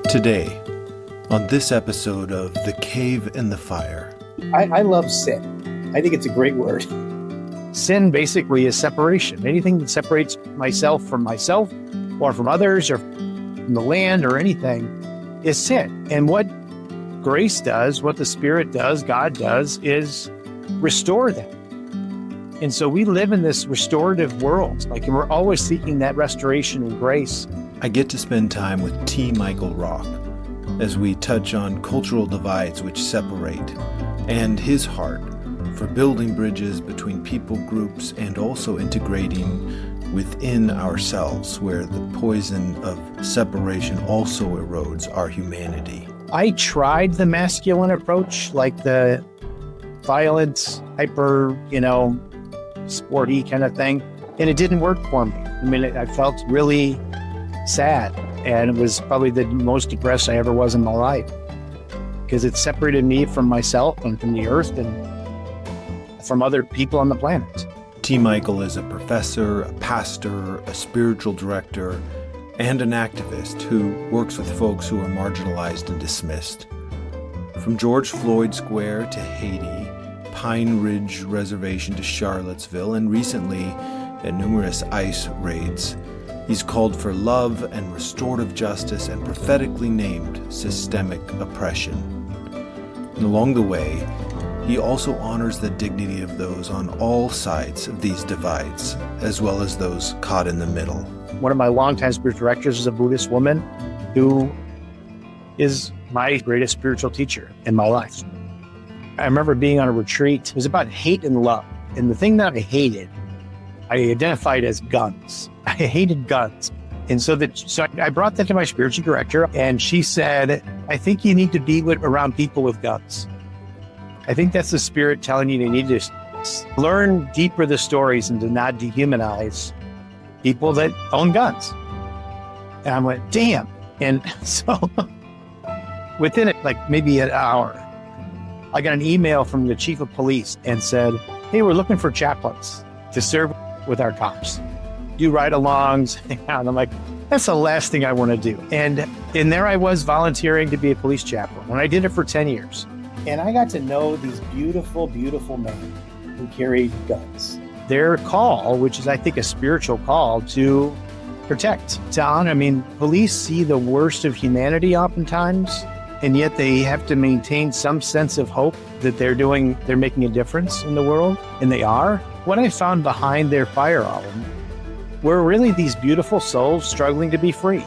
Today, on this episode of The Cave and the Fire. I love sin. I think it's a great word. Sin basically is separation. Anything that separates myself or from others or from the land or anything is sin. And what grace does, what the Spirit does, God does, is restore them. And so we live in this restorative world, and we're always seeking that restoration and grace. I get to spend time with T. Michael Rock as we touch on cultural divides which separate, and his heart for building bridges between people groups and also integrating within ourselves, where the poison of separation also erodes our humanity. I tried the masculine approach, like the violent, hyper, sporty kind of thing, and it didn't work for me. I mean, I felt really sad, and it was probably the most depressed I ever was in my life, because it separated me from myself and from the earth and from other people on the planet. T. Michael is a professor, a pastor, a spiritual director, and an activist who works with folks who are marginalized and dismissed. From George Floyd Square to Haiti, Pine Ridge Reservation to Charlottesville, and recently at numerous ICE raids, he's called for love and restorative justice and prophetically named systemic oppression. And along the way, he also honors the dignity of those on all sides of these divides, as well as those caught in the middle. One of my longtime spiritual directors is a Buddhist woman who is my greatest spiritual teacher in my life. I remember being on a retreat. It was about hate and love. And the thing that I hated, I identified as guns. I hated guns. And so I brought that to my spiritual director, and she said, I think you need to be around people with guns. I think that's the Spirit telling you need to learn deeper the stories and to not dehumanize people that own guns. And I went, damn. And so within maybe an hour, I got an email from the chief of police and said, hey, we're looking for chaplains to serve with our cops. Do ride-alongs. And I'm like, that's the last thing I want to do. And there I was volunteering to be a police chaplain. And I did it for 10 years. And I got to know these beautiful, beautiful men who carried guns. Their call, which is, I think, a spiritual call to protect, to honor. I mean, police see the worst of humanity oftentimes, and yet they have to maintain some sense of hope that they're making a difference in the world, and they are. What I found behind their firearm were really these beautiful souls struggling to be free,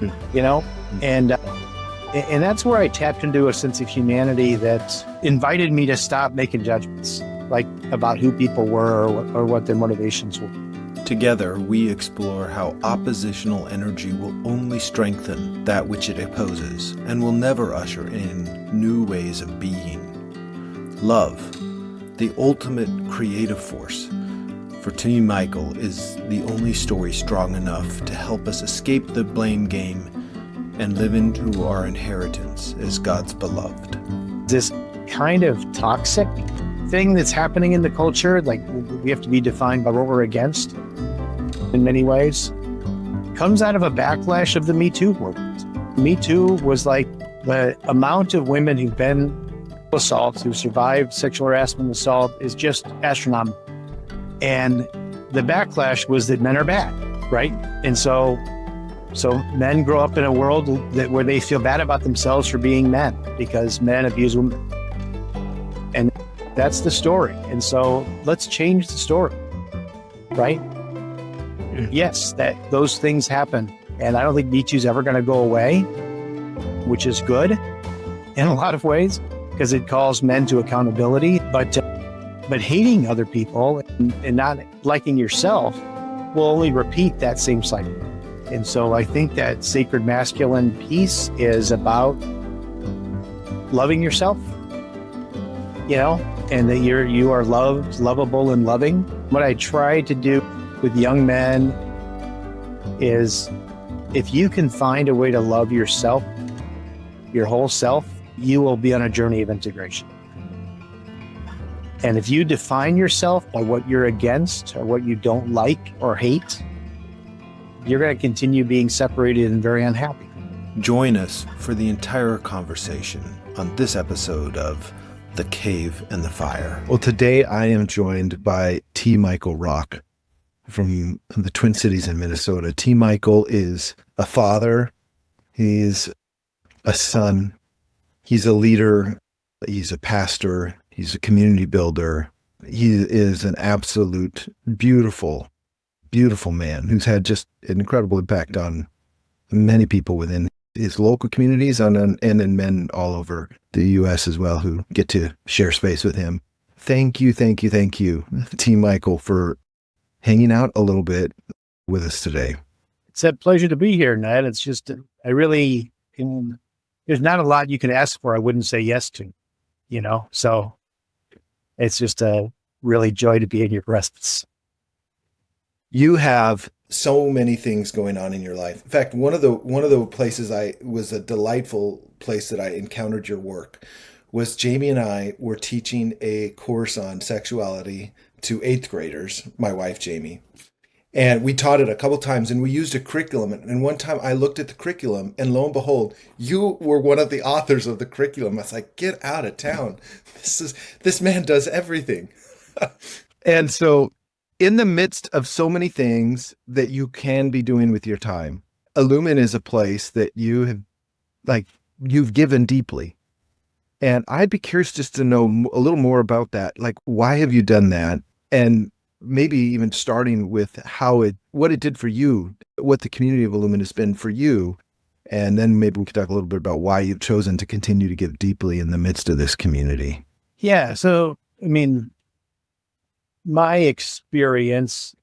and that's where I tapped into a sense of humanity that invited me to stop making judgments, about who people were or what their motivations were. Together, we explore how oppositional energy will only strengthen that which it opposes and will never usher in new ways of being. Love, the ultimate creative force, for T. Michael is the only story strong enough to help us escape the blame game and live into our inheritance as God's beloved. This kind of toxic thing that's happening in the culture, we have to be defined by what we're against in many ways, comes out of a backlash of the Me Too movement. Me Too was the amount of women who've been assaulted, who survived sexual harassment and assault is just astronomical. And the backlash was that men are bad, right? And so men grow up in a world where they feel bad about themselves for being men because men abuse women. And that's the story. And so let's change the story, right? Yes, those things happen. And I don't think Me Too's ever going to go away, which is good in a lot of ways because it calls men to accountability. But hating other people and not liking yourself will only repeat that same cycle. And so I think that sacred masculine piece is about loving yourself, and that you are loved, lovable, and loving. What I try to do with young men is if you can find a way to love yourself, your whole self, you will be on a journey of integration. And if you define yourself by what you're against or what you don't like or hate, you're going to continue being separated and very unhappy. Join us for the entire conversation on this episode of The Cave and the Fire. Well, today I am joined by T. Michael Rock from the Twin Cities in Minnesota. T. Michael is a father. He's a son. He's a leader. He's a pastor. He's a community builder. He is an absolute beautiful, beautiful man who's had just an incredible impact on many people within his local communities and in men all over the U.S. as well who get to share space with him. Thank you, T. Michael, for hanging out a little bit with us today. It's a pleasure to be here, Ned. It's just, there's not a lot you can ask for I wouldn't say yes to, so it's just a really joy to be in your presence. You have so many things going on in your life. In fact, one of the places was a delightful place that I encountered your work was Jamie and I were teaching a course on sexuality to 8th graders, my wife, Jamie. And we taught it a couple times and we used a curriculum. And one time I looked at the curriculum and lo and behold, you were one of the authors of the curriculum. I was like, get out of town. This man does everything. And so in the midst of so many things that you can be doing with your time, Illuman is a place that you've given deeply. And I'd be curious just to know a little more about that. Like, why have you done that? And maybe even starting with what it did for you, what the community of Illuman has been for you. And then maybe we could talk a little bit about why you've chosen to continue to give deeply in the midst of this community. Yeah. So, my experience,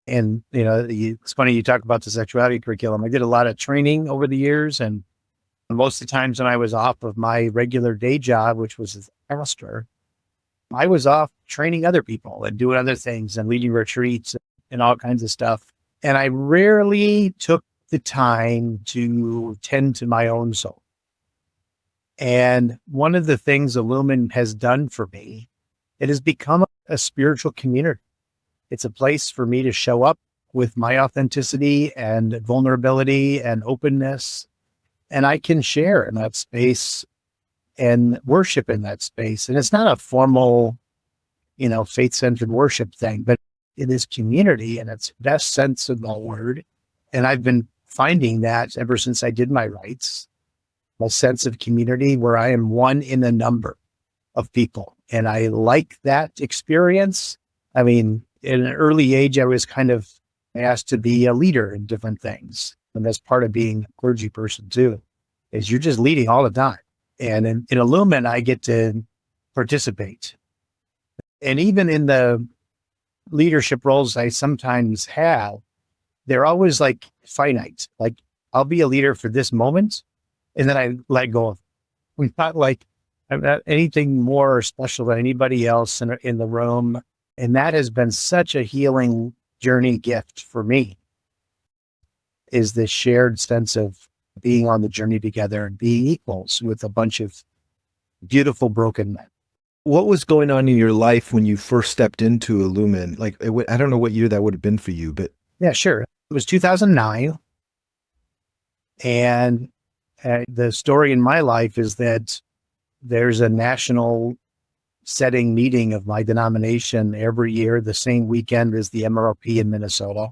and it's funny you talk about the sexuality curriculum. I did a lot of training over the years, and most of the times when I was off of my regular day job, which was as a pastor, I was off training other people and doing other things and leading retreats and all kinds of stuff. And I rarely took the time to tend to my own soul. And one of the things Illuman has done for me, it has become a spiritual community. It's a place for me to show up with my authenticity and vulnerability and openness. And I can share in that space and worship in that space. And it's not a formal, faith-centered worship thing, but it is community in its best sense of the word. And I've been finding that ever since I did my rites, a sense of community where I am one in a number of people. And I like that experience. In an early age, I was kind of asked to be a leader in different things. And that's part of being a clergy person too, is you're just leading all the time. And in Illuman, I get to participate. And even in the leadership roles I sometimes have, they're always like finite. Like I'll be a leader for this moment and then I let go of it. We're not like I'm not anything more special than anybody else in the room. And that has been such a healing journey gift for me, is this shared sense of being on the journey together and being equals with a bunch of beautiful broken men. What was going on in your life when you first stepped into Illuman? Like, I don't know what year that would have been for you, but. Yeah, sure. It was 2009. And the story in my life is that there's a national setting meeting of my denomination every year, the same weekend as the MROP in Minnesota.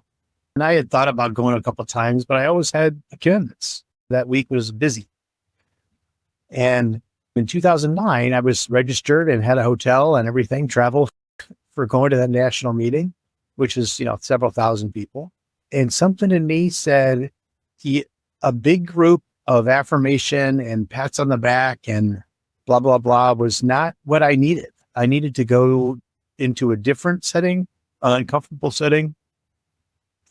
And I had thought about going a couple of times, but I always had commitments. That week was busy. And in 2009, I was registered and had a hotel and everything, travel for going to that national meeting, which is, several thousand people. And something in me said, a big group of affirmation and pats on the back and blah, blah, blah was not what I needed. I needed to go into a different setting, an uncomfortable setting.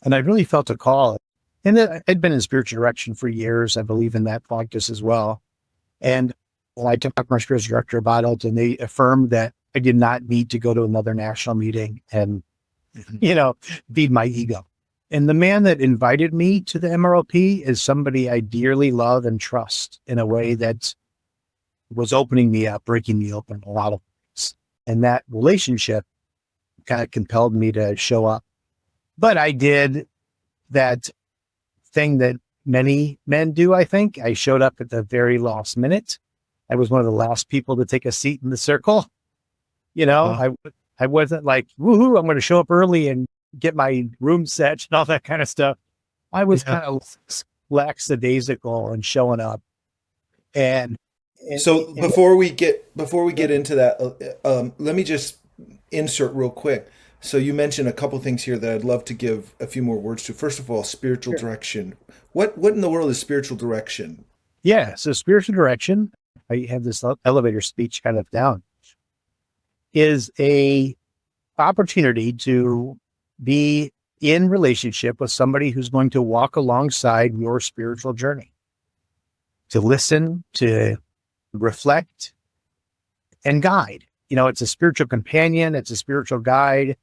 And I really felt a call. And I'd been in spiritual direction for years. I believe in that practice as well. And when I talked to my spiritual director about it, and they affirmed that I did not need to go to another national meeting and, feed my ego. And the man that invited me to the MROP is somebody I dearly love and trust in a way that was opening me up, breaking me open a lot of things. And that relationship kind of compelled me to show up. But I did that thing that many men do, I think. I showed up at the very last minute. I was one of the last people to take a seat in the circle. I wasn't like, woohoo, I'm going to show up early and get my room set and all that kind of stuff. I was kind of lackadaisical and showing up. And So before we get into that, let me just insert real quick. So you mentioned a couple things here that I'd love to give a few more words to. First of all, spiritual direction. What in the world is spiritual direction? Yeah, so spiritual direction, I have this elevator speech kind of down, is a opportunity to be in relationship with somebody who's going to walk alongside your spiritual journey, to listen, to reflect, and guide. It's a spiritual companion, it's a spiritual guide.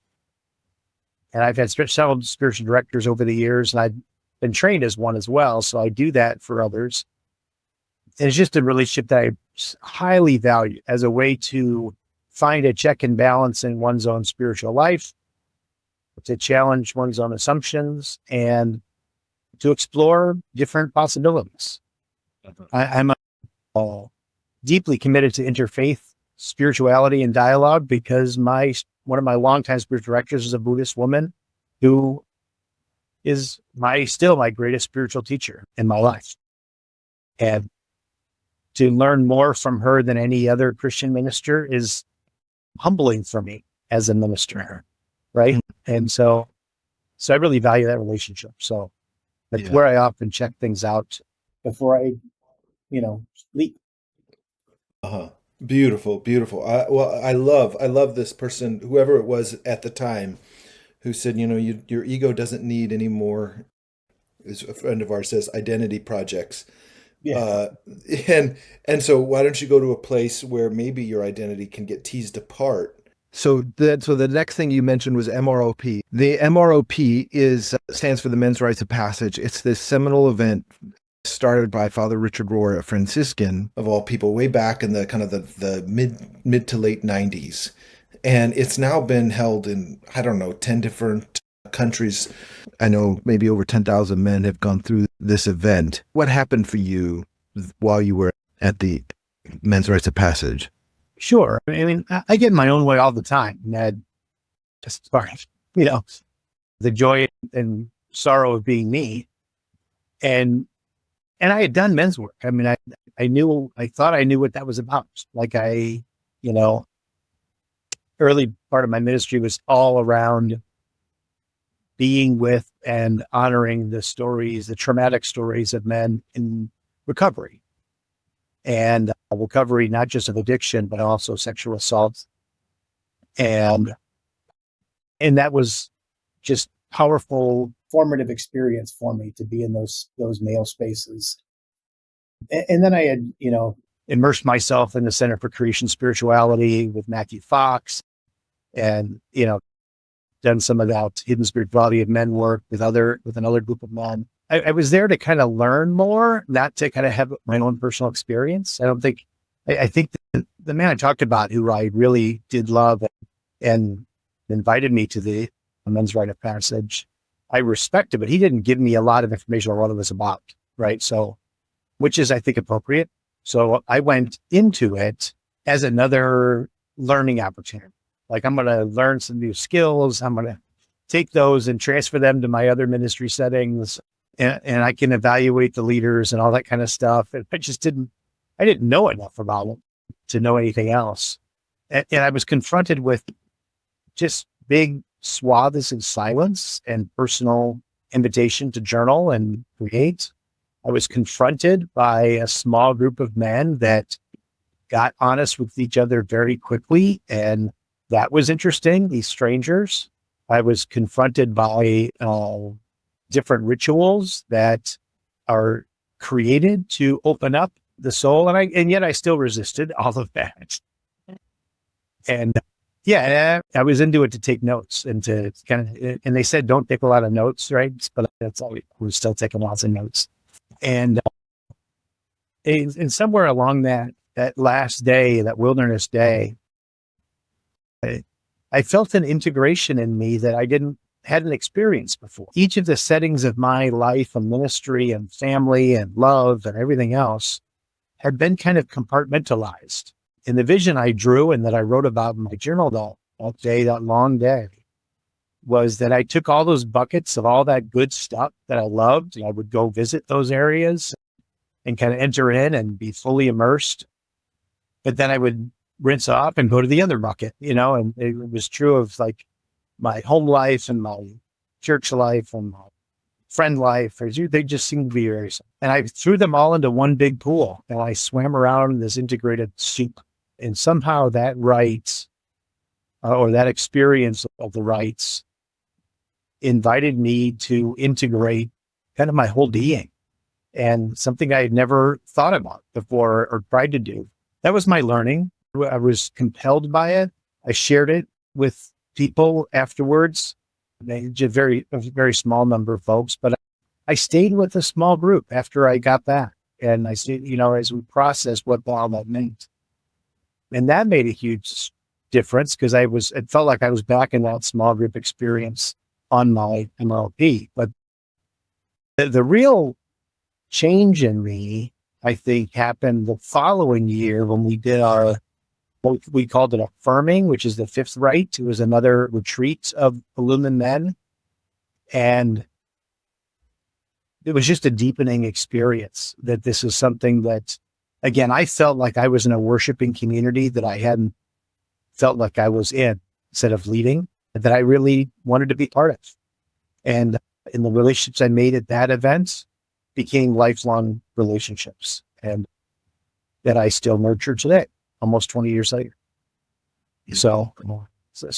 And I've had several spiritual directors over the years, and I've been trained as one as well. So I do that for others. And it's just a relationship that I highly value as a way to find a check and balance in one's own spiritual life, to challenge one's own assumptions, and to explore different possibilities. I'm deeply committed to interfaith spirituality and dialogue because one of my longtime spiritual directors is a Buddhist woman who is still my greatest spiritual teacher in my life. And to learn more from her than any other Christian minister is humbling for me as a minister, right? And so I really value that relationship. So that's where I often check things out before I, leap. Beautiful, beautiful. I love this person, whoever it was at the time, who said, your ego doesn't need any more, as a friend of ours says, identity projects. Yeah. And so why don't you go to a place where maybe your identity can get teased apart? So the next thing you mentioned was MROP. The MROP stands for the Men's Rites of Passage. It's this seminal event started by Father Richard Rohr, a Franciscan of all people, way back in the kind of the mid to late 90s. And it's now been held in, 10 different countries. I know maybe over 10,000 men have gone through this event. What happened for you while you were at the Men's Rites of Passage? Sure. I mean, I get in my own way all the time, Ned. Just part of, the joy and sorrow of being me. And I had done men's work. I mean, I thought I knew what that was about. Like early part of my ministry was all around being with and honoring the traumatic stories of men in recovery. And recovery, not just of addiction, but also sexual assault. And that was just powerful, formative experience for me to be in those male spaces. And then I had, immersed myself in the Center for Creation Spirituality with Matthew Fox, and, done some of that hidden spirituality of men work with another group of men. I was there to kind of learn more, not to kind of have my own personal experience. I think the man I talked about, who I really did love and invited me to the Men's Rite of Passage, I respected, but he didn't give me a lot of information on what it was about, right? So, which is, I think, appropriate. So I went into it as another learning opportunity. Like, I'm going to learn some new skills. I'm going to take those and transfer them to my other ministry settings, and I can evaluate the leaders and all that kind of stuff. And I didn't know enough about them to know anything else. And I was confronted with just big swaths of silence and personal invitation to journal and create. I was confronted by a small group of men that got honest with each other very quickly. And that was interesting, these strangers. I was confronted by different rituals that are created to open up the soul. And yet I still resisted all of that. And I was into it to take notes and to and they said, don't take a lot of notes, right? But that's all we're still taking lots of notes. And somewhere along that last day, that wilderness day, I felt an integration in me that I didn't hadn't experienced before. Each of the settings of my life and ministry and family and love and everything else had been kind of compartmentalized. And the vision I drew and that I wrote about in my journal all day, that long day, was that I took all those buckets of all that good stuff that I loved, and I would go visit those areas and kind of enter in and be fully immersed. But then I would rinse off and go to the other bucket, and it was true of like my home life and my church life and my friend life. They just seemed to be very simple. And I threw them all into one big pool and I swam around in this integrated soup. And somehow that rites or that experience of the rites invited me to integrate kind of my whole being, and something I had never thought about before or tried to do. That was my learning. I was compelled by it. I shared it with people afterwards, a very small number of folks, but I stayed with a small group after I got back. And I stayed, as we processed what all that meant. And that made a huge difference because it felt like I was back in that small group experience on my MLP. But the real change in me, I think, happened the following year when we did what we called it affirming, which is the fifth rite. It was another retreat of Illuman men. And it was just a deepening experience that this is something that, again, I felt like I was in a worshiping community that I hadn't felt like I was in instead of leading, that I really wanted to be part of. And in the relationships I made at that event became lifelong relationships, and that I still nurture today, almost 20 years later. So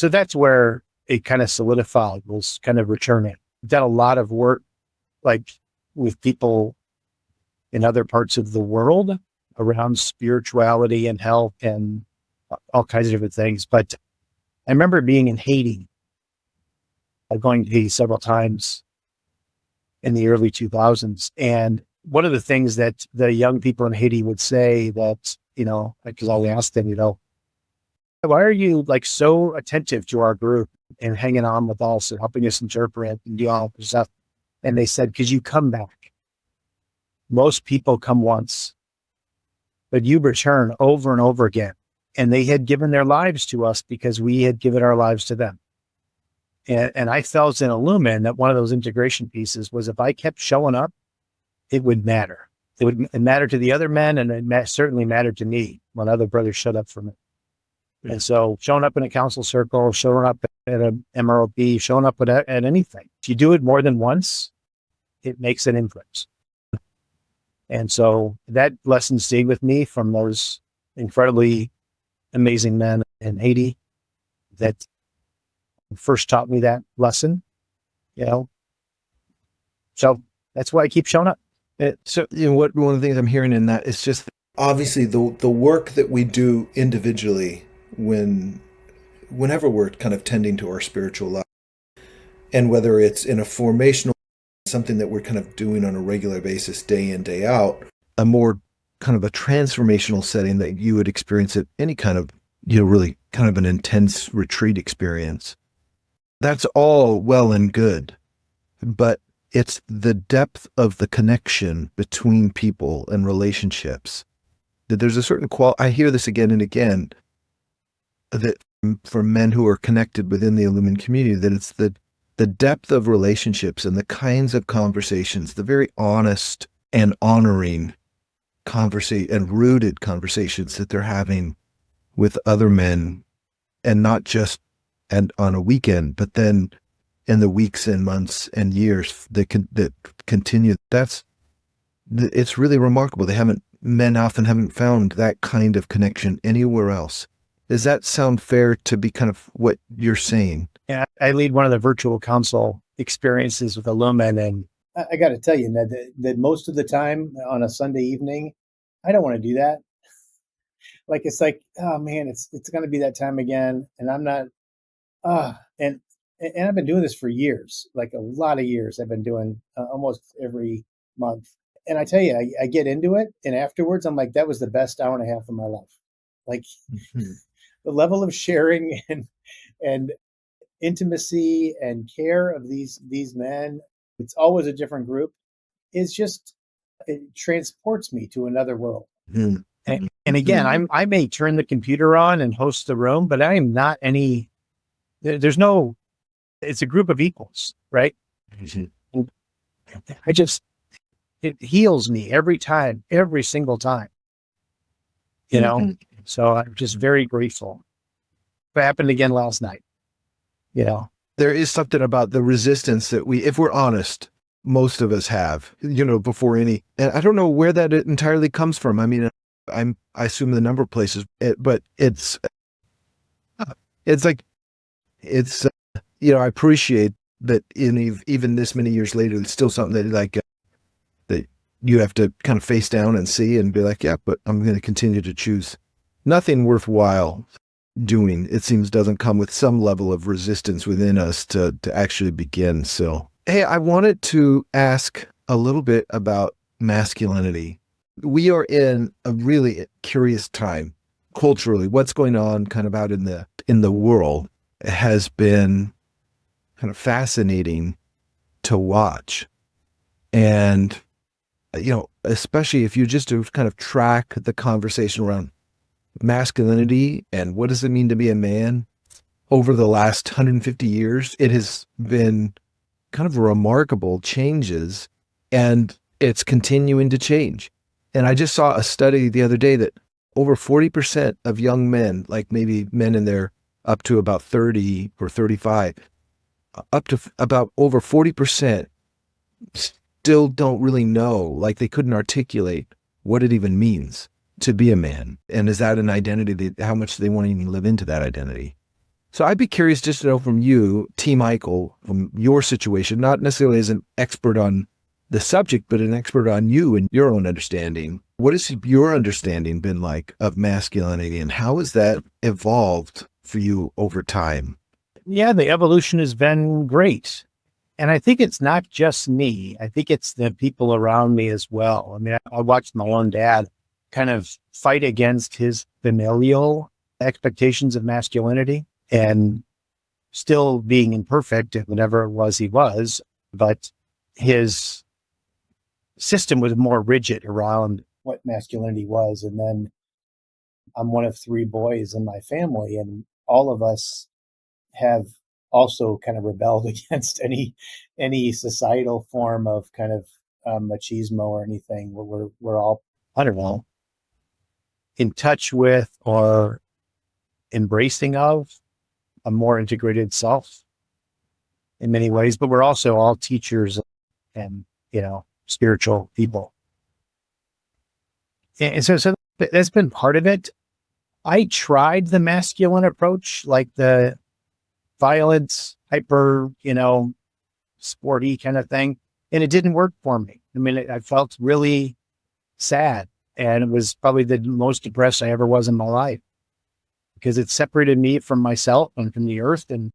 that's where it kind of solidified, was kind of returning. I've done a lot of work, like with people in other parts of the world around spirituality and health and all kinds of different things. But I remember being in Haiti, going to Haiti several times in the early 2000s. And one of the things that the young people in Haiti would say that, because I'll ask them, why are you like so attentive to our group and hanging on with us and helping us interpret and do all this stuff? And they said, because you come back. Most people come once, but you return over and over again. And they had given their lives to us because we had given our lives to them. And I felt in Illuman that one of those integration pieces was if I kept showing up, it would matter. It would matter to the other men, and it certainly mattered to me when other brothers showed up for me. Yeah. And so showing up in a council circle, showing up at an MROP, showing up at anything. If you do it more than once, it makes an imprint. And so that lesson stayed with me from those incredibly amazing men in Haiti that first taught me that lesson, So that's why I keep showing up. So, one of the things I'm hearing in that is just obviously the work that we do individually whenever we're kind of tending to our spiritual life, and whether it's in a formational, something that we're kind of doing on a regular basis, day in, day out, a more kind of a transformational setting that you would experience at any kind of, really kind of an intense retreat experience. That's all well and good, but it's the depth of the connection between people and relationships. That there's a certain I hear this again and again, that for men who are connected within the Illumin community, that it's the depth of relationships and the kinds of conversations, the very honest and honoring and rooted conversations that they're having with other men, and not just on a weekend, but then in the weeks and months and years that continue. It's really remarkable. Men often haven't found that kind of connection anywhere else. Does that sound fair to be kind of what you're saying? Yeah, I lead one of the virtual council experiences with Illumin, and I got to tell you, Ned, that most of the time on a Sunday evening, I don't want to do that. It's like, oh man, it's going to be that time again, and I'm not. And I've been doing this for years, like a lot of years. I've been doing almost every month, and I tell you, I get into it, and afterwards, I'm like, that was the best hour and a half of my life. Like the level of sharing and intimacy and care of these men. It's always a different group. It's just, it transports me to another world. Mhm. And again, I may turn the computer on and host the room, but I am not any, there's no, it's a group of equals, right? Mhm. And it heals me every time, every single time, you know? Mhm. So I'm just very grateful. It happened again last night, you know? There is something about the resistance that if we're honest, most of us have, before any, and I don't know where that entirely comes from. I mean, I assume the number of places, but it's like, I appreciate that even this many years later, it's still something that that you have to kind of face down and see and be like, yeah, but I'm going to continue to choose. Nothing worthwhile doing, it seems, doesn't come with some level of resistance within us to actually begin. So, hey, I wanted to ask a little bit about masculinity. We are in a really curious time culturally. What's going on kind of out in the world has been kind of fascinating to watch. And, especially if you just to kind of track the conversation around masculinity and what does it mean to be a man over the last 150 years, it has been kind of remarkable changes, and it's continuing to change. And I just saw a study the other day that over 40% of young men, like maybe men in their up to about 30 or 35, up to about over 40% still don't really know, like they couldn't articulate what it even means to be a man. And is that an identity how much they want to even live into that identity? So I'd be curious just to know from you, T. Michael, from your situation, not necessarily as an expert on the subject, but an expert on you and your own understanding. What has your understanding been like of masculinity, and how has that evolved for you over time? Yeah, the evolution has been great. And I think it's not just me. I think it's the people around me as well. I mean, I watched my own dad kind of fight against his familial expectations of masculinity and still being imperfect at whatever it was he was, but his system was more rigid around what masculinity was. And then I'm one of 3 boys in my family, and all of us have also kind of rebelled against any societal form of kind of machismo or anything. We're all, I don't know, in touch with or embracing of a more integrated self in many ways, but we're also all teachers and, spiritual people. And so that's been part of it. I tried the masculine approach, like the violence, hyper, sporty kind of thing, and it didn't work for me. I mean, I felt really sad, and it was probably the most depressed I ever was in my life because it separated me from myself and from the earth and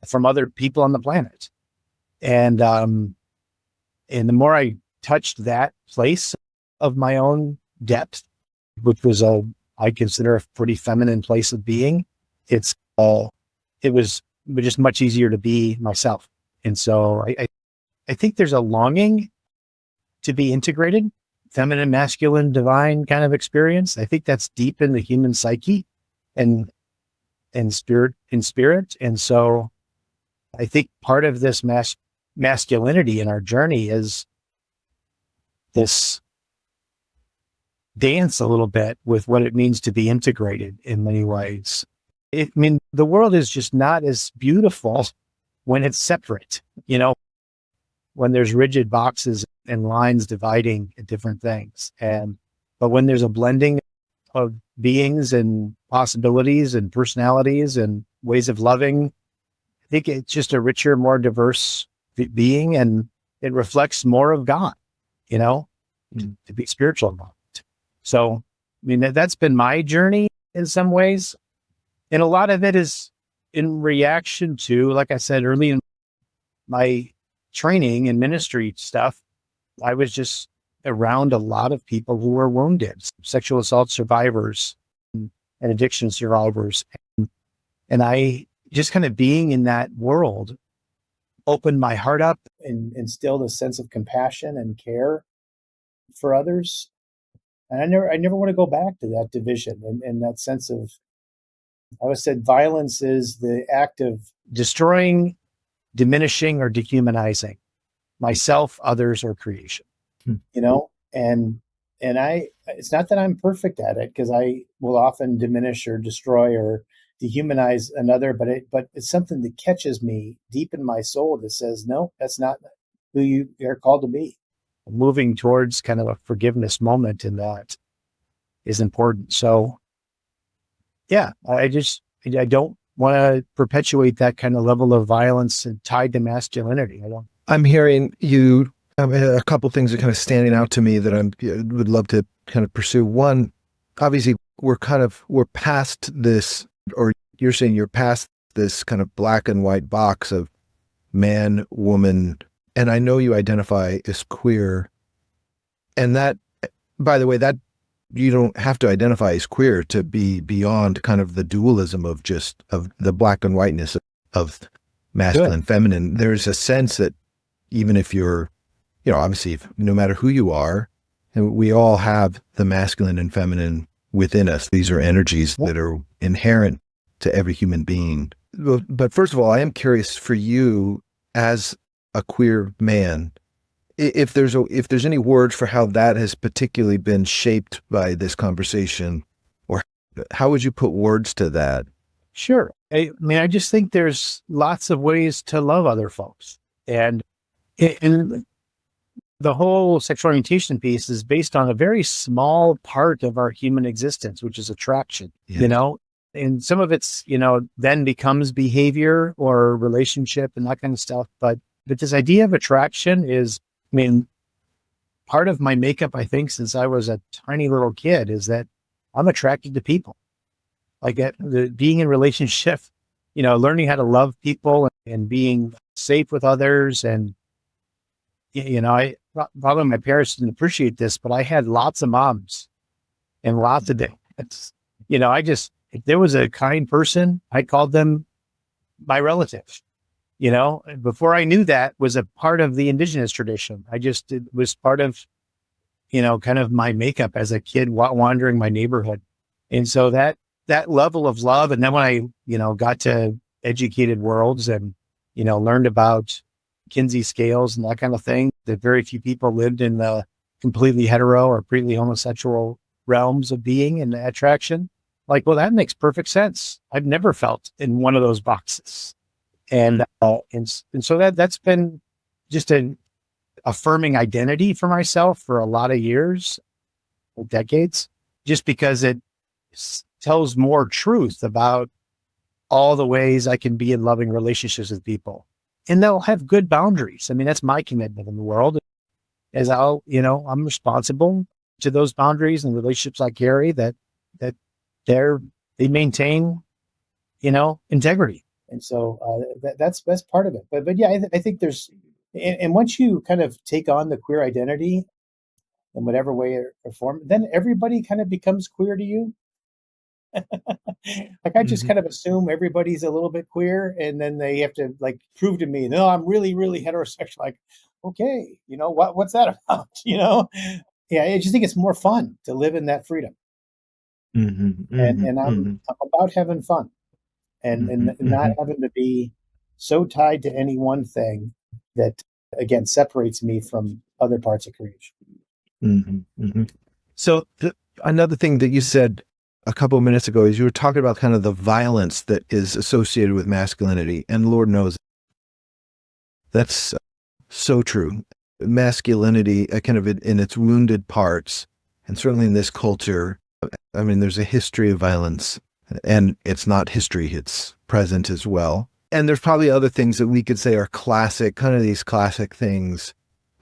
from other people on the planet. And the more I touched that place of my own depth, which was I consider a pretty feminine place of being, it was just much easier to be myself. And so I think there's a longing to be integrated, feminine, masculine, divine kind of experience. I think that's deep in the human psyche and spirit. And so I think part of this masculinity in our journey is this dance a little bit with what it means to be integrated in many ways. I mean, the world is just not as beautiful when it's separate, when there's rigid boxes and lines dividing different things. But when there's a blending of beings and possibilities and personalities and ways of loving, I think it's just a richer, more diverse being, and it reflects more of God, to be spiritual about it. So, I mean, that's been my journey in some ways. And a lot of it is in reaction to, like I said, early in my training and ministry stuff, I was just around a lot of people who were wounded, sexual assault survivors and addiction survivors. And I just kind of being in that world opened my heart up. And instilled a sense of compassion and care for others. And I never want to go back to that division and that sense of, I always said violence is the act of destroying, diminishing, or dehumanizing myself, others, or creation. you know, and it's not that I'm perfect at it, because I will often diminish or destroy or dehumanize another, but it's something that catches me deep in my soul that says, no, that's not who you are called to be. Moving towards kind of a forgiveness moment in that is important. So yeah, I don't want to perpetuate that kind of level of violence and tied to masculinity. I'm hearing you, a couple things are kind of standing out to me that I would love to kind of pursue. One, obviously we're past this, or you're saying you're past this kind of black and white box of man, woman, and I know you identify as queer. And that, by the way, that you don't have to identify as queer to be beyond kind of the dualism of the black and whiteness of masculine and feminine. There's a sense that even if you're, obviously no matter who you are, and we all have the masculine and feminine within us. These are energies that are inherent to every human being. But first of all, I am curious for you as a queer man, if there's any words for how that has particularly been shaped by this conversation, or how would you put words to that? Sure. I mean, I just think there's lots of ways to love other folks. And the whole sexual orientation piece is based on a very small part of our human existence, which is attraction, and some of it's, then becomes behavior or relationship and that kind of stuff. But this idea of attraction is, part of my makeup, I think, since I was a tiny little kid, is that I'm attracted to people. Like being in relationship, learning how to love people and being safe with others. And, probably my parents didn't appreciate this, but I had lots of moms and lots of dads. If there was a kind person, I called them my relative. Before I knew that was a part of the indigenous tradition. It was part of, kind of my makeup as a kid wandering my neighborhood. And so that level of love. And then when I, got to educated worlds and, learned about Kinsey scales and that kind of thing, that very few people lived in the completely hetero or completely homosexual realms of being and attraction. Like, well, that makes perfect sense. I've never felt in one of those boxes. And so that's been just an affirming identity for myself for a lot of years, decades, just because it tells more truth about all the ways I can be in loving relationships with people. And they'll have good boundaries. I mean, that's my commitment in the world, as I'm responsible to those boundaries and relationships I carry, that they maintain, integrity. And so that's part of it. But yeah, I think there's, and once you kind of take on the queer identity in whatever way or form, then everybody kind of becomes queer to you. Like I just kind of assume everybody's a little bit queer, and then they have to like prove to me, no, I'm really, really heterosexual. Like, okay, what's that about? Yeah, I just think it's more fun to live in that freedom. And I'm about having fun. And not having to be so tied to any one thing that, again, separates me from other parts of creation. So another thing that you said a couple of minutes ago is you were talking about kind of the violence that is associated with masculinity. And Lord knows that's so true. Masculinity, kind of in its wounded parts, and certainly in this culture, there's a history of violence. And it's not history, it's present as well. And there's probably other things that we could say are classic, kind of these classic things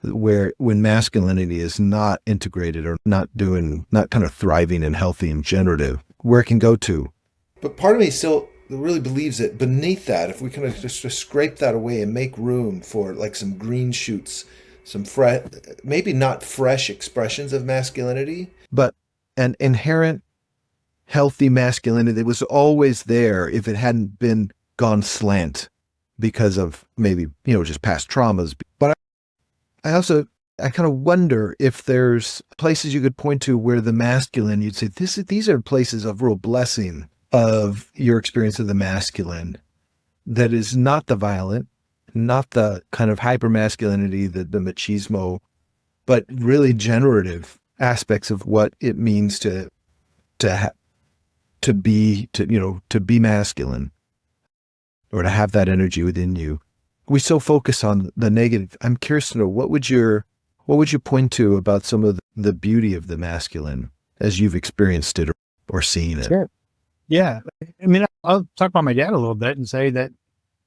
where when masculinity is not integrated or not kind of thriving and healthy and generative, where it can go to. But part of me still really believes that beneath that, if we kind of just scrape that away and make room for like some green shoots, some maybe not fresh expressions of masculinity, but an inherent healthy masculinity that was always there if it hadn't been gone slant because of maybe, just past traumas. But I kind of wonder if there's places you could point to where the masculine, you'd say, these are places of real blessing of your experience of the masculine that is not the violent, not the kind of hypermasculinity, the machismo, but really generative aspects of what it means to be masculine, or to have that energy within you. We so focus on the negative. I'm curious to know, what would you point to about some of the beauty of the masculine as you've experienced it or seen it? Sure. Yeah. I mean, I'll talk about my dad a little bit and say that,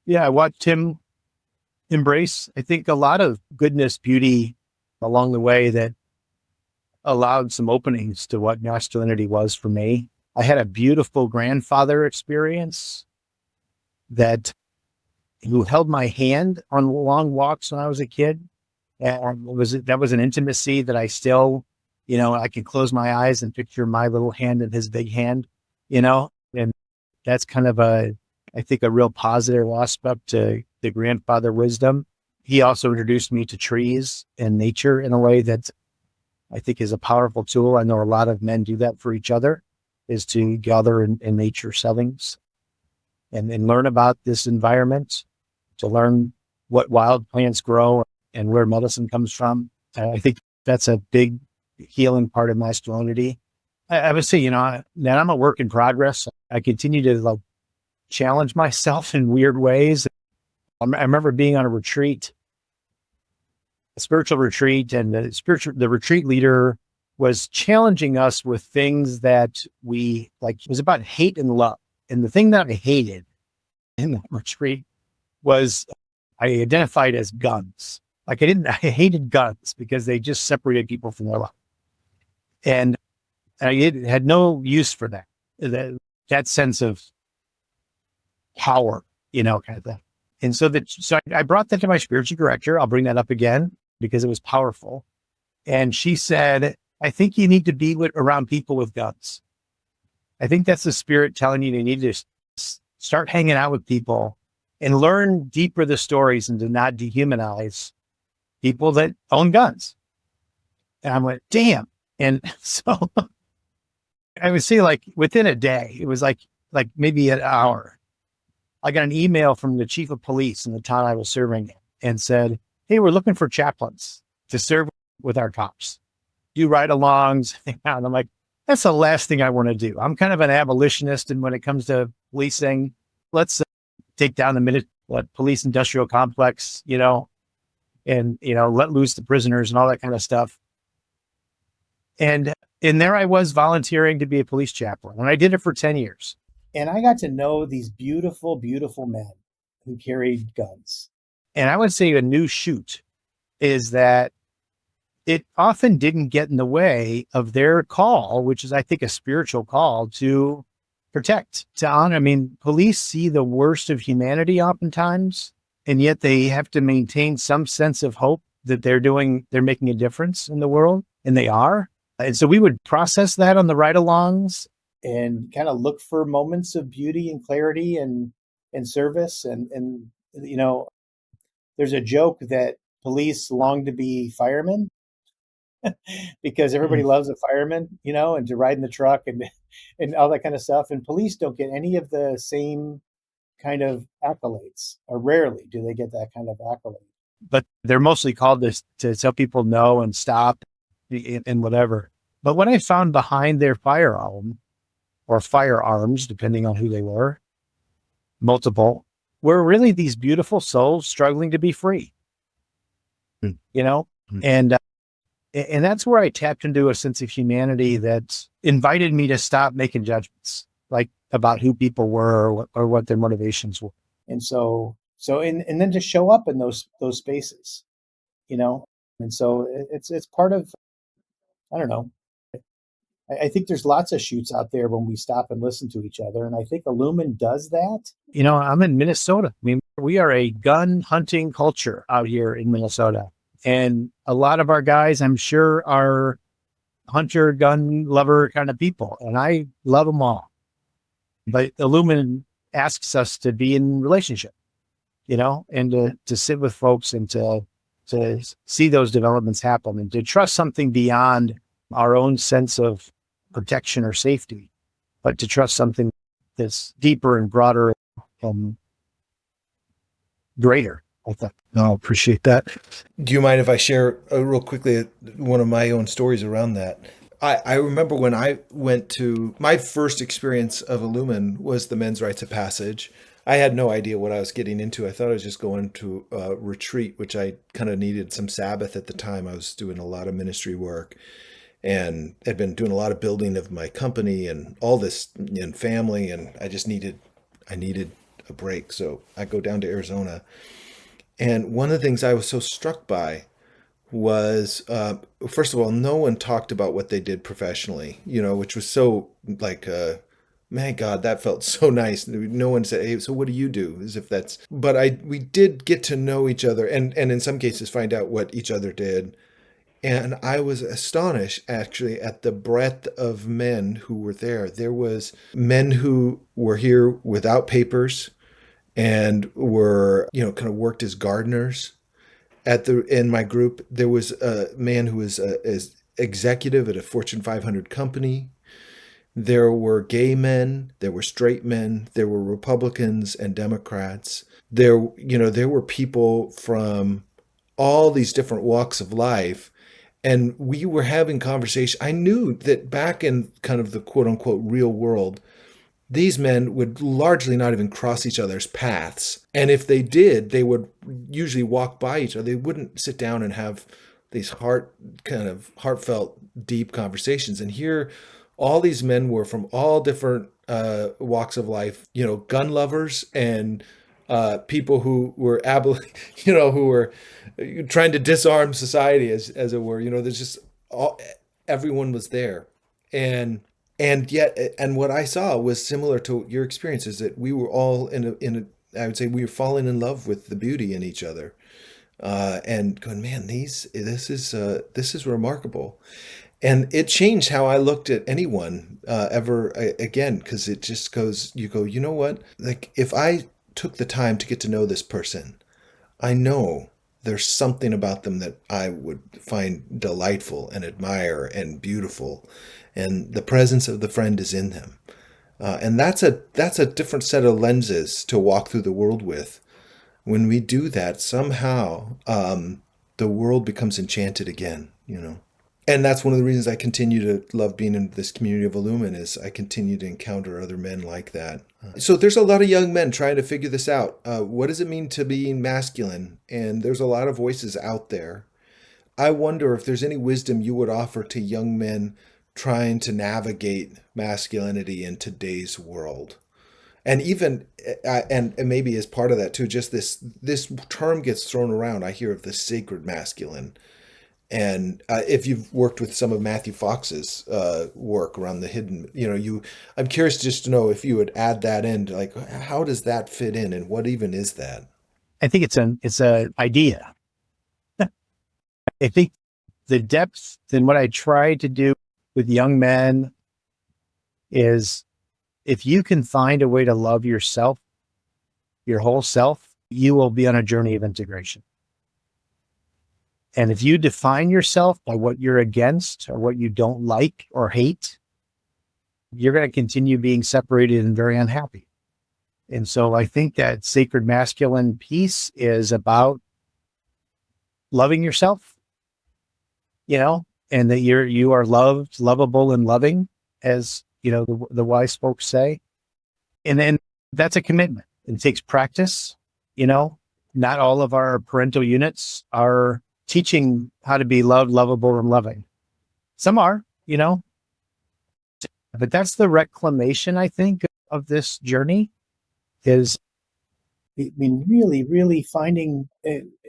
yeah, I watched him embrace, I think, a lot of goodness, beauty along the way that allowed some openings to what masculinity was for me. I had a beautiful grandfather experience who held my hand on long walks when I was a kid. And that was an intimacy that I still, I can close my eyes and picture my little hand in his big hand, and that's kind of I think a real positive aspect to the grandfather wisdom. He also introduced me to trees and nature in a way that I think is a powerful tool. I know a lot of men do that for each other, is to gather in nature settings and learn about this environment, to learn what wild plants grow and where medicine comes from. I think that's a big healing part of masculinity. I would say, that I'm a work in progress. I continue to challenge myself in weird ways. I remember being on a retreat, a spiritual retreat, and the retreat leader was challenging us with things that it was about hate and love. And the thing that I hated in that retreat was I identified as guns. I hated guns because they just separated people from their love. And I had no use for that sense of power, kind of thing. And so I brought that to my spiritual director. I'll bring that up again because it was powerful. And she said, I think you need to be around people with guns. I think that's the spirit telling you need to start hanging out with people and learn deeper the stories and to not dehumanize people that own guns. And I went, damn. And so I would say within a day, it was like maybe an hour, I got an email from the chief of police in the town I was serving and said, hey, we're looking for chaplains to serve with our cops. Do ride-alongs. And I'm like, that's the last thing I want to do. I'm kind of an abolitionist. And when it comes to policing, let's take down the police industrial complex, and, let loose the prisoners and all that kind of stuff. And there I was volunteering to be a police chaplain. And I did it for 10 years. And I got to know these beautiful, beautiful men who carried guns. And I would say a new shoot is that it often didn't get in the way of their call, which is, I think, a spiritual call to protect, to honor. I mean, police see the worst of humanity oftentimes, and yet they have to maintain some sense of hope that they're making a difference in the world, and they are. And so we would process that on the ride-alongs and kind of look for moments of beauty and clarity and service. And there's a joke that police long to be firemen because everybody loves a fireman, and to ride in the truck and all that kind of stuff. And police don't get any of the same kind of accolades, or rarely do they get that kind of accolade. But they're mostly called to tell people no and stop and whatever. But what I found behind their firearm or firearms, depending on who they were, multiple, were really these beautiful souls struggling to be free, and that's where I tapped into a sense of humanity that invited me to stop making judgments, about who people were or what their motivations were. And and then to show up in those spaces, and so it's part of, I don't know. I think there's lots of shoots out there when we stop and listen to each other. And I think Illuman does that. I'm in Minnesota. I mean, we are a gun hunting culture out here in Minnesota. And a lot of our guys, I'm sure, are hunter, gun lover kind of people. And I love them all. But Illuman asks us to be in relationship, and to sit with folks and to see those developments happen and to trust something beyond our own sense of protection or safety, but to trust something that's deeper and broader and greater. I think. No, appreciate that. Do you mind if I share real quickly one of my own stories around that? I remember when I went to my first experience of Illuman was the Men's Rites of Passage. I had no idea what I was getting into. I thought I was just going to a retreat, which I kind of needed some Sabbath at the time. I was doing a lot of ministry work and had been doing a lot of building of my company and all this and family. And I needed a break. So I go down to Arizona. And one of the things I was so struck by was, first of all, no one talked about what they did professionally, which was so like, man, God, that felt so nice. No one said, hey, so what do you do? As if that's, but we did get to know each other and in some cases find out what each other did. And I was astonished actually at the breadth of men who were there. There was men who were here without papers and were, kind of worked as gardeners. In my group, there was a man who was as executive at a Fortune 500 company. There were gay men, there were straight men, there were Republicans and Democrats. There were people from all these different walks of life. And we were having conversation. I knew that back in kind of the quote unquote real world, these men would largely not even cross each other's paths. And if they did, they would usually walk by each other. They wouldn't sit down and have these heartfelt, deep conversations. And here, all these men were from all different walks of life, gun lovers and people who were, who were trying to disarm society, as it were. There's just everyone was there. And yet, what I saw was similar to your experiences, that we were all I would say we were falling in love with the beauty in each other, and going, man, this is remarkable, and it changed how I looked at anyone ever again, because it just goes, you know what, like if I took the time to get to know this person, I know there's something about them that I would find delightful and admire and beautiful. And the presence of the friend is in them. And that's a different set of lenses to walk through the world with. When we do that, somehow the world becomes enchanted again, And that's one of the reasons I continue to love being in this community of Illuman, is I continue to encounter other men like that. So there's a lot of young men trying to figure this out. What does it mean to be masculine? And there's a lot of voices out there. I wonder if there's any wisdom you would offer to young men trying to navigate masculinity in today's world. And even, and maybe as part of that too, just this term gets thrown around. I hear of the sacred masculine. And if you've worked with some of Matthew Fox's work around the hidden, I'm curious just to know if you would add that in, like, how does that fit in and what even is that? I think it's an idea. I think the depth in what I try to do with young men is, if you can find a way to love yourself, your whole self, you will be on a journey of integration. And if you define yourself by what you're against or what you don't like or hate, you're going to continue being separated and very unhappy. And so I think that sacred masculine piece is about loving yourself, and that you are loved, lovable, and loving, as the wise folks say. And then that's a commitment. It takes practice. Not all of our parental units are teaching how to be loved, lovable, and loving. Some are, but that's the reclamation, I think, of this journey is, really, really finding,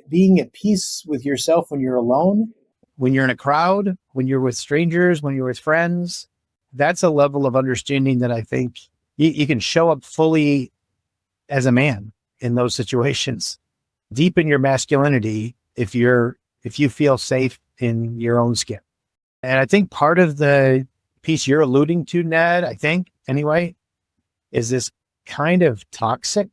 being at peace with yourself when you're alone. When you're in a crowd, when you're with strangers, when you're with friends, that's a level of understanding that I think you can show up fully as a man in those situations. Deepen your masculinity if you feel safe in your own skin. And I think part of the piece you're alluding to, Ned, I think anyway, is this kind of toxic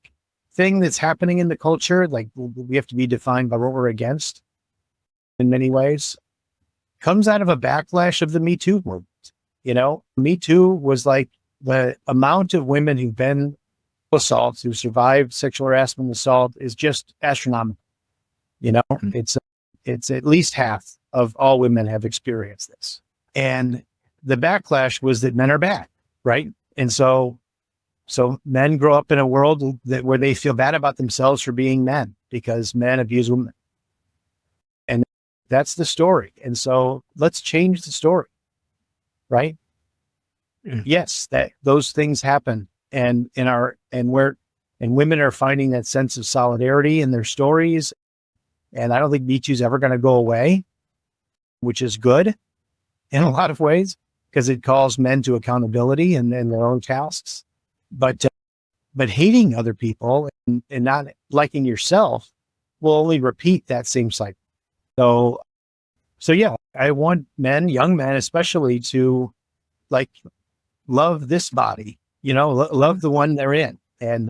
thing that's happening in the culture. Like we have to be defined by what we're against in many ways. Comes out of a backlash of the Me Too movement. Me Too was like the amount of women who've been assaults, who survived sexual harassment and assault is just astronomical. It's at least half of all women have experienced this. And the backlash was that men are bad, right? And so men grow up in a world where they feel bad about themselves for being men because men abuse women. And that's the story. And so let's change the story, right? Yes, that those things happen. And women are finding that sense of solidarity in their stories. And I don't think Me Too's ever going to go away, which is good in a lot of ways, because it calls men to accountability and their own tasks. But hating other people and not liking yourself will only repeat that same cycle. So yeah, I want men, young men especially, to like love this body, love the one they're in. And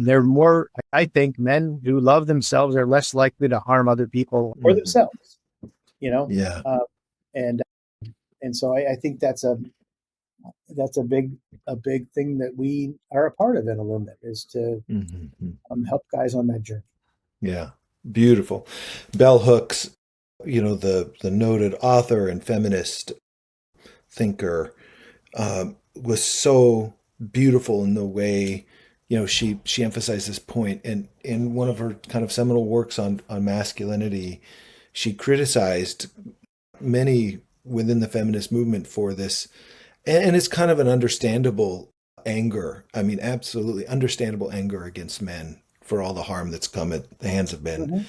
they're more, I think men who love themselves are less likely to harm other people or themselves, Yeah. And so I think that's a big thing that we are a part of in Illuman, is to help guys on that journey. Yeah. Beautiful. Bell Hooks, the noted author and feminist thinker, was so beautiful in the way, she emphasized this point. And in one of her kind of seminal works on masculinity, she criticized many within the feminist movement for this. And it's kind of an understandable anger. I mean, absolutely understandable anger against men for all the harm that's come at the hands of men. Mm-hmm.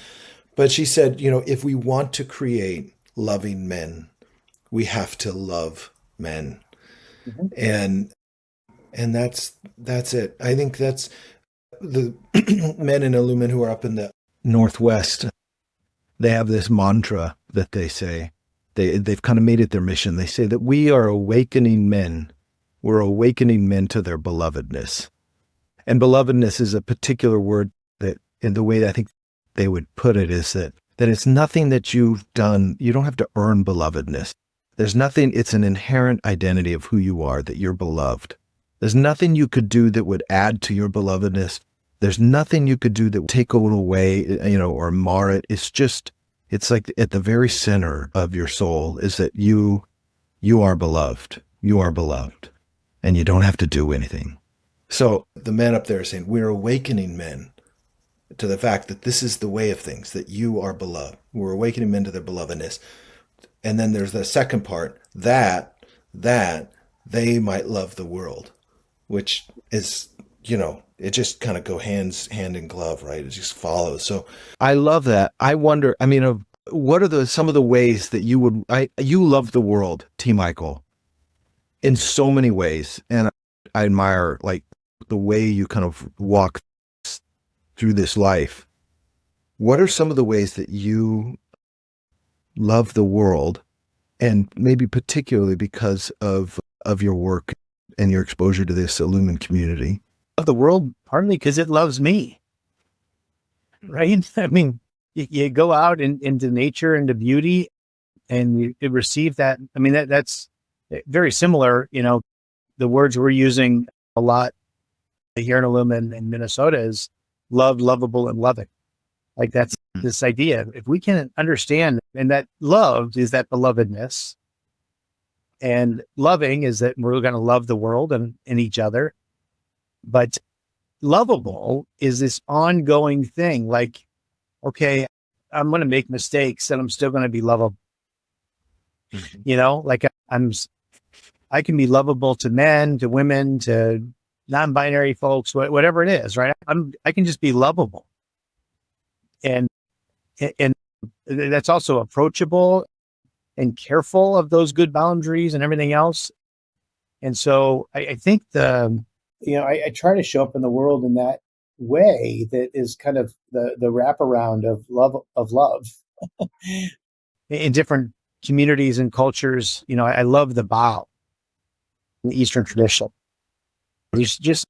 But she said, if we want to create loving men, we have to love men. Mm-hmm. And that's it. I think that's the men in Illuman who are up in the Northwest. They have this mantra that they say. They've kind of made it their mission. They say that we are awakening men. We're awakening men to their belovedness. And belovedness is a particular word that, in the way that I think they would put it, is that it's nothing that you've done. You don't have to earn belovedness. There's nothing, it's an inherent identity of who you are, that you're beloved. There's nothing you could do that would add to your belovedness. There's nothing you could do that would take it away, or mar it. It's like at the very center of your soul is that you are beloved. You are beloved. And you don't have to do anything. So the men up there are saying, we're awakening men to the fact that this is the way of things, that you are beloved. We're awakening men to their belovedness. And then there's the second part, that they might love the world, which is, it just kind of go hand in glove, right? It just follows. So I love that. I wonder, what are some of the ways that you love the world, T. Michael, in so many ways. And I admire the way you kind of walk through this life. What are some of the ways that you love the world, and maybe particularly because of your work and your exposure to this Illuman community? Love the world partly because it loves me, right? You go out into nature, into beauty, and you receive that. That's very similar. The words we're using a lot here in Illuman in Minnesota is love, lovable, and loving. Like that's this idea. If we can understand, and that love is that belovedness, and loving is that we're going to love the world and each other. But lovable is this ongoing thing. Like, okay, I'm going to make mistakes and I'm still going to be lovable. Mm-hmm. I can be lovable to men, to women, to non-binary folks, whatever it is, right? I can just be lovable. And that's also approachable and careful of those good boundaries and everything else. And so I think I try to show up in the world in that way that is kind of the wraparound of love. In different communities and cultures, I love the bow in the Eastern tradition. There's just,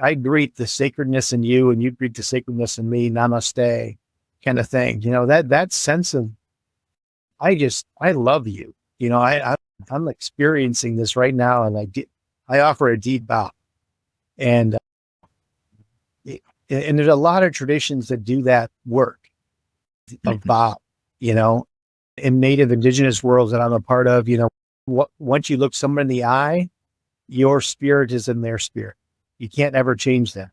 I greet the sacredness in you and you greet the sacredness in me, namaste kind of thing. That sense of, I love you. I'm experiencing this right now, and I offer a deep bow. And and there's a lot of traditions that do that work of bow, in native indigenous worlds that I'm a part of. Once you look someone in the eye, your spirit is in their spirit. You can't ever change that.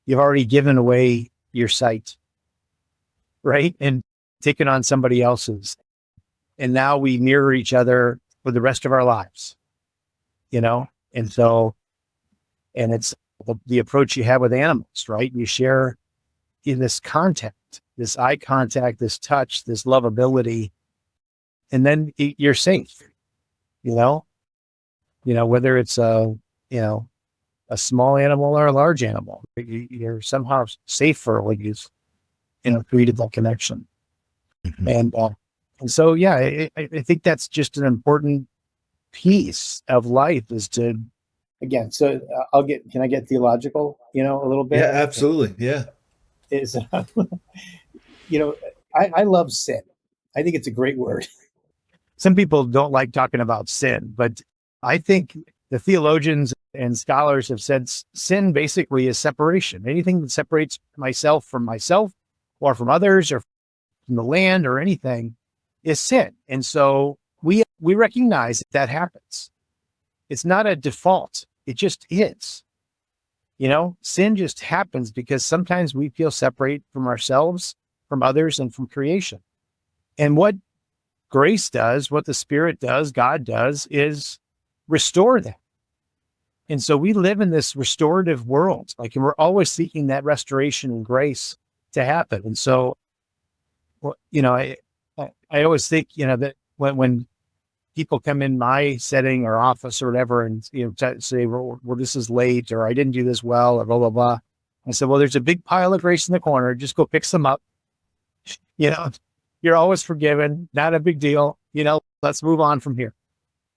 You've already given away your sight, right? And taken on somebody else's. And now we mirror each other for the rest of our lives, And so, and it's the approach you have with animals, right? You share in this contact, this eye contact, this touch, this lovability, and then you're safe, whether it's a small animal or a large animal, you're somehow safer when you've, created that connection. Mhm. And so, yeah, I think that's just an important piece of life is to, Again, so can I get theological, a little Yeah, bit? absolutely. Yeah. Is, I love sin. I think it's a great word. some people don't like talking about sin, but I think the theologians and scholars have said sin basically is separation. Anything that separates myself or from others or from the land or anything is sin. And so we recognize that happens. It's not a default. It just is. Sin just happens because sometimes we feel separate from ourselves, from others, and from creation. And what grace does, what the Spirit does, God does, is restore that. And so we live in this restorative world, and we're always seeking that restoration and grace to happen. And so, I always think, that when people come in my setting or office or whatever, and, say, well, this is late, or I didn't do this well, or blah, blah, blah. I said, well, there's a big pile of grace in the corner. Just go pick some up. You're always forgiven. Not a big deal. Let's move on from here.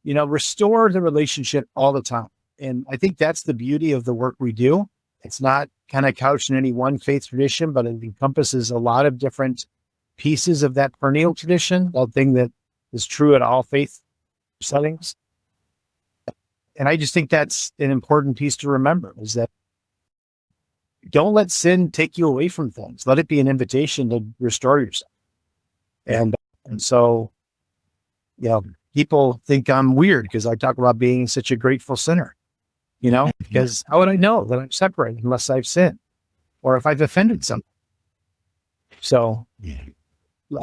Restore the relationship all the time. And I think that's the beauty of the work we do. It's not kind of couched in any one faith tradition, but it encompasses a lot of different pieces of that perennial tradition, one thing that is true at all faith settings. And I just think that's an important piece to remember, is that don't let sin take you away from things. Let it be an invitation to restore yourself. And so, people think I'm weird because I talk about being such a grateful sinner, because how would I know that I'm separated unless I've sinned or if I've offended someone? So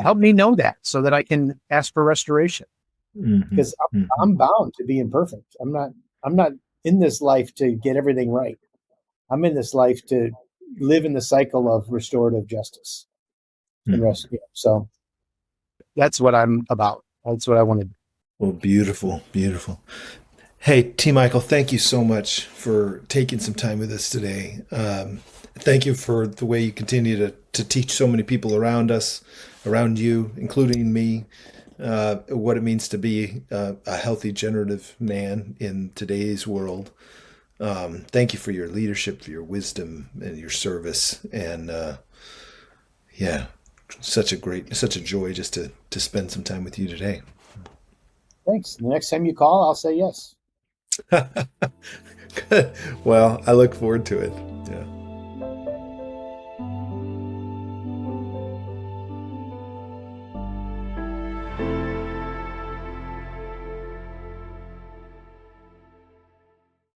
help me know that so that I can ask for restoration. Because I'm bound to be imperfect. I'm not in this life to get everything right. I'm in this life to live in the cycle of restorative justice. So that's what I'm about. That's what I want to do. Well, beautiful, beautiful. Hey, T. Michael, thank you so much for taking some time with us today. Thank you for the way you continue to teach so many people around us, around you, including me, what it means to be a healthy, generative man in today's world. Thank you for your leadership, for your wisdom, and your service. And such a joy just to spend some time with you today. Thanks. The next time you call, I'll say yes. Good. Well, I look forward to it. Yeah.